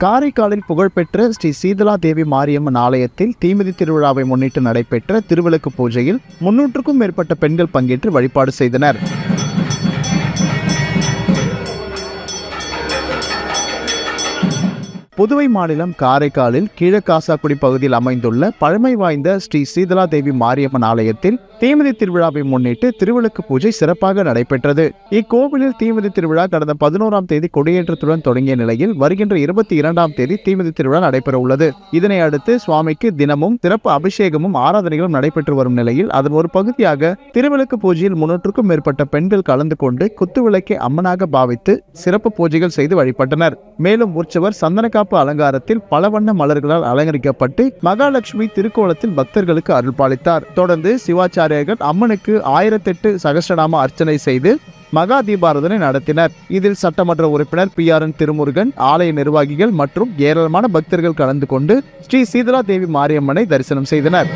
காரைக்காலில் புகழ்பெற்ற ஸ்ரீ சீதலா தேவி மாரியம்மன் ஆலயத்தில் தீமிதி திருவிழாவை முன்னிட்டு நடைபெற்ற திருவிளக்கு பூஜையில் 300க்கும் மேற்பட்ட பெண்கள் பங்கேற்று வழிபாடு செய்தனர். புதுவை மாநிலம் காரைக்காலில் கீழக்காசாக்குடி பகுதியில் அமைந்துள்ள பழமை வாய்ந்த ஸ்ரீ சீதலா தேவி மாரியம்மன் ஆலயத்தில் தீமிதி திருவிழாவை முன்னிட்டு திருவிளக்கு பூஜை சிறப்பாக நடைபெற்றது. இக்கோவிலில் தீமிதி திருவிழா கடந்த 11ஆம் தேதி கொடியேற்றத்துடன் தொடங்கிய நிலையில் வருகின்ற 22ஆம் தேதி தீமிதி திருவிழா நடைபெற உள்ளது. இதனை அடுத்து சுவாமிக்கு தினமும் சிறப்பு அபிஷேகமும் ஆராதனைகளும் நடைபெற்று வரும் நிலையில் அதன் ஒரு பகுதியாக திருவிளக்கு பூஜையில் 300க்கும் மேற்பட்ட பெண்கள் கலந்து கொண்டு குத்துவிளக்கை அம்மனாக பாவித்து சிறப்பு பூஜைகள் செய்து வழிபட்டனர். மேலும் உற்சவர் சந்தனக்காப்பு அலங்காரத்தில் பல வண்ண மலர்களால் அலங்கரிக்கப்பட்டு மகாலட்சுமி திருக்கோலத்தில் பக்தர்களுக்கு அருள்பாலித்தார். தொடர்ந்து சிவாச்சாரியர்கள் அம்மனுக்கு 1008 சகஸ்ரநாம அர்ச்சனை செய்து மகா தீபாராதனை நடத்தினர். இதில் சட்டமன்ற உறுப்பினர் PRN திருமுருகன், ஆலய நிர்வாகிகள் மற்றும் ஏராளமான பக்தர்கள் கலந்து கொண்டு ஸ்ரீ சீதலா தேவி மாரியம்மனை தரிசனம் செய்தனர்.